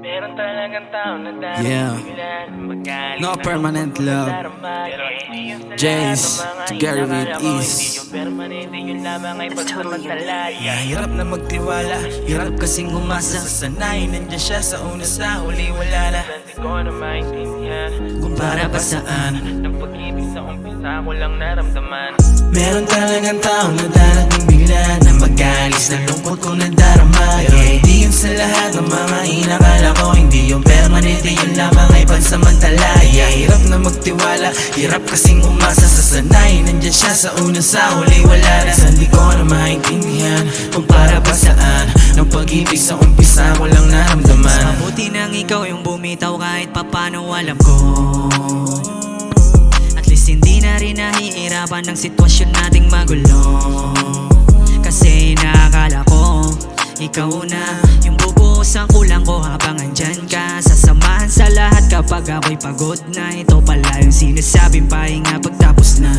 Meron talagang tao na Yeah. No permanent love. Jace, together with Ease. Hirap na magtiwala, hirap kasing umasa. Sanay, nandiyan siya sa una, sa huli wala na. Kung para pa saan, Ng pag-ibig sa umpisa ko lang naramdaman. meron talagang tao na darating bigla na mag-alis na lungkot kong nadarama. Pero hindi yun sa lahat ng mga inakala ko. Hindi yung permanente, yun lamang ay pansamantala. Hirap na magtiwala, hirap kasing umasa. Sa sanay, nandiyan siya sa una, sa huli wala na. Di ko na maintindihan kung para pa saan. Ng pag-ibig sa umpisa ko lang naramdaman. Mabuti nang ikaw yung bumitaw kahit papano alam ko. At least hindi na rin nahihirapan ng sitwasyon nating magulo. Kasi nakakala ko ikaw na yung bubuhos ang kulang ko habang andyan ka. Sasamahan sa lahat kapag ako'y pagod na. Ito pala yung sinasabing pahinga pagtapos na.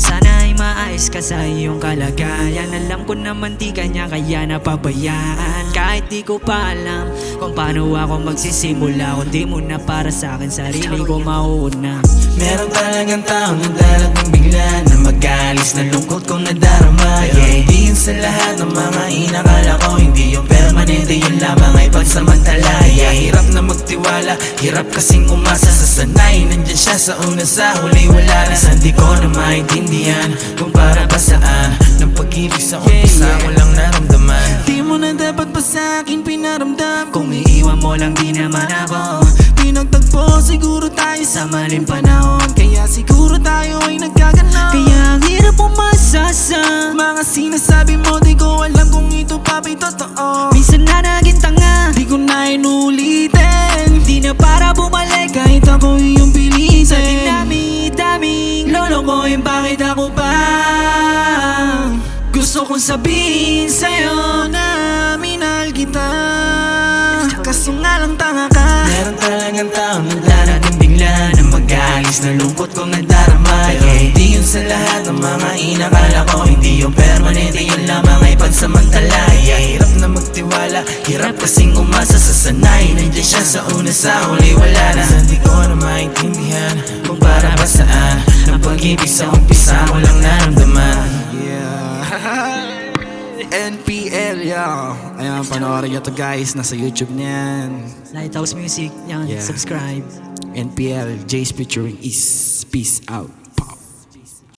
Sana ay maayos ka sa iyong kalagayan. Alam ko naman di kanya kaya napabayaan. Kahit di ko pa alam kung paano ako magsisimula. Kung di mo na para sa akin, sarili ko mauuna. Meron talagang tao na darating bigla na mag-alis na lungkot kong nadarama. Pero hindi yun sa lahat ng mga inakala ko. Hindi yung permanente, yun lamang ay pansamantala. Hirap na magtiwala, hirap kasing umasa. Sa sanay, nandiyan siya sa una, sa huli wala na. Di ko na maintindihan kung para pa saan. Ng pag-ibig sa umpisa ko lang naramdaman. Di mo na dapat pa sa akin pinaramdam. Kung iiwan mo lang di naman ako. Pinagtagpo siguro tayo sa maling panahon. Kaya siguro tayo ay nagkaganon. Kaya ang hirap umasa sa mga sinasabi mo, di ko alam kung ito pa ba'y totoo. minsan na naging tanga. Di ko na inulitin, Di na para bumalik kahit ako iyong pilitin. sa dinami-daming lolokohin. Bakit ako pa gusto kong sabihin sa'yo na minahal kita? Kaso nga lang tanga ka. Meron talagang tao na darating bigla na mag-alis na lungkot kong nadarama. Pero hindi yun sa lahat ng mga inakala ko. Hindi yung permanente, yun lamang ay pansamantala. Hirap na magtiwala, hirap kasing umasa. Sa sanay, nandiyan siya sa una, sa huli wala na. Di ko na maintindihan kung para pa saan. Ng pag-ibig sa umpisa ko lang naramdaman. NPL, yo. Ayan, panoorin nyo to guys. Nasa YouTube niyan. Lighthouse Music, yan, Yeah. subscribe. NPL, Jace featuring Ease. Peace out.